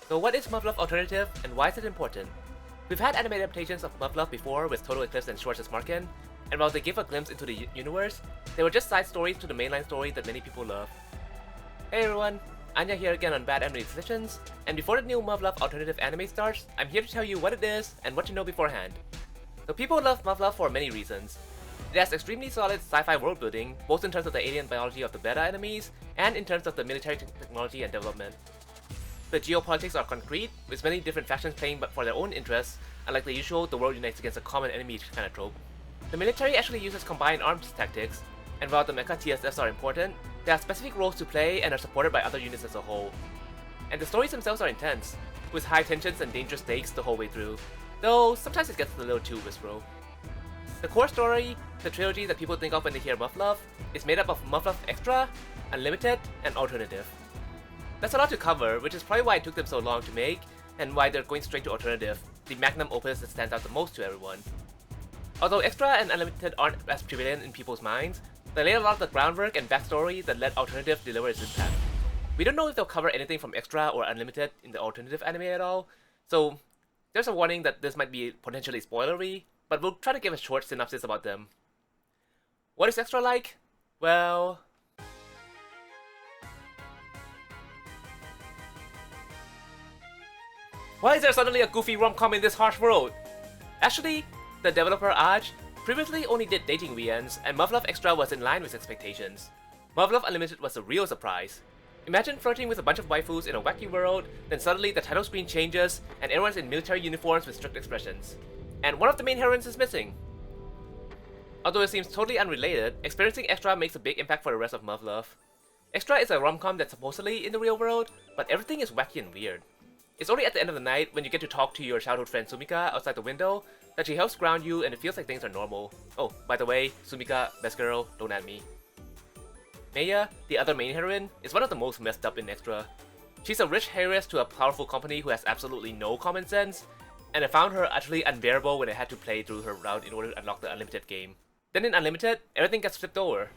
So what is Muv-Luv Alternative and why is it important? We've had anime adaptations of Muv-Luv before with Total Eclipse and Schwarz's Marken, and while they give a glimpse into the universe, they were just side stories to the mainline story that many people love. Hey everyone, Anya here again on Bad Anime Decisions, and before the new Muv-Luv Alternative anime starts, I'm here to tell you what it is and what to know beforehand. So people love Muv-Luv for many reasons. It has extremely solid sci-fi world building, both in terms of the alien biology of the beta enemies, and in terms of the military technology and development. The geopolitics are concrete, with many different factions playing for their own interests, unlike the usual the world unites against a common enemy kind of trope. The military actually uses combined arms tactics, and while the mecha TSFs are important, they have specific roles to play and are supported by other units as a whole. And the stories themselves are intense, with high tensions and dangerous stakes the whole way through, though sometimes it gets a little too visceral. The core story, the trilogy that people think of when they hear Muv-Luv, is made up of Muv-Luv Extra, Unlimited, and Alternative. That's a lot to cover, which is probably why it took them so long to make, and why they're going straight to Alternative, the magnum opus that stands out the most to everyone. Although Extra and Unlimited aren't as prevalent in people's minds, they lay a lot of the groundwork and backstory that let Alternative deliver its impact. We don't know if they'll cover anything from Extra or Unlimited in the Alternative anime at all, so there's a warning that this might be potentially spoilery, but we'll try to give a short synopsis about them. What is Extra like? Well... Why is there suddenly a goofy rom-com in this harsh world? Actually, the developer Aj previously only did dating weekends, and Muv-Luv Extra was in line with expectations. Muv-Luv Unlimited was a real surprise. Imagine flirting with a bunch of waifus in a wacky world, then suddenly the title screen changes, and everyone's in military uniforms with strict expressions. And one of the main heroines is missing. Although it seems totally unrelated, experiencing Extra makes a big impact for the rest of Muv-Luv. Extra is a rom-com that's supposedly in the real world, but everything is wacky and weird. It's only at the end of the night, when you get to talk to your childhood friend Sumika outside the window, that she helps ground you and it feels like things are normal. Oh, by the way, Sumika, best girl, don't at me. Maya, the other main heroine, is one of the most messed up in Extra. She's a rich heiress to a powerful company who has absolutely no common sense, and I found her utterly unbearable when I had to play through her route in order to unlock the Unlimited game. Then in Unlimited, everything gets flipped over.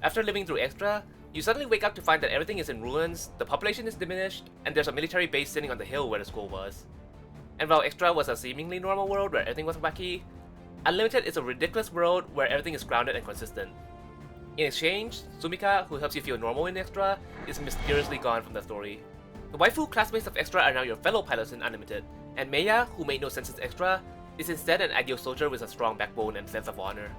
After living through Extra, you suddenly wake up to find that everything is in ruins, the population is diminished, and there's a military base sitting on the hill where the school was. And while Extra was a seemingly normal world where everything was wacky, Unlimited is a ridiculous world where everything is grounded and consistent. In exchange, Sumika, who helps you feel normal in Extra, is mysteriously gone from the story. The waifu classmates of Extra are now your fellow pilots in Unlimited, and Maya, who made no sense as Extra, is instead an ideal soldier with a strong backbone and sense of honor.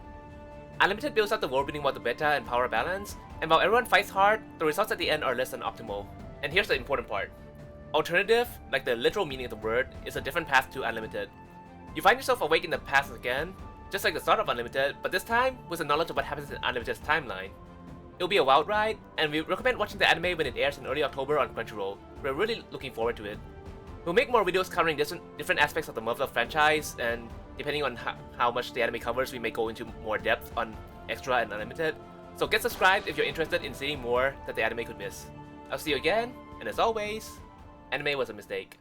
Unlimited builds out the world building while the beta and power balance, and while everyone fights hard, the results at the end are less than optimal. And here's the important part. Alternative, like the literal meaning of the word, is a different path to Unlimited. You find yourself awake in the past again, just like the start of Unlimited, but this time with the knowledge of what happens in Unlimited's timeline. It'll be a wild ride, and we recommend watching the anime when it airs in early October on Crunchyroll. We're really looking forward to it. We'll make more videos covering different aspects of the Muv-Luv franchise, and depending on how much the anime covers, we may go into more depth on Extra and Unlimited. So get subscribed if you're interested in seeing more that the anime could miss. I'll see you again, and as always, anime was a mistake.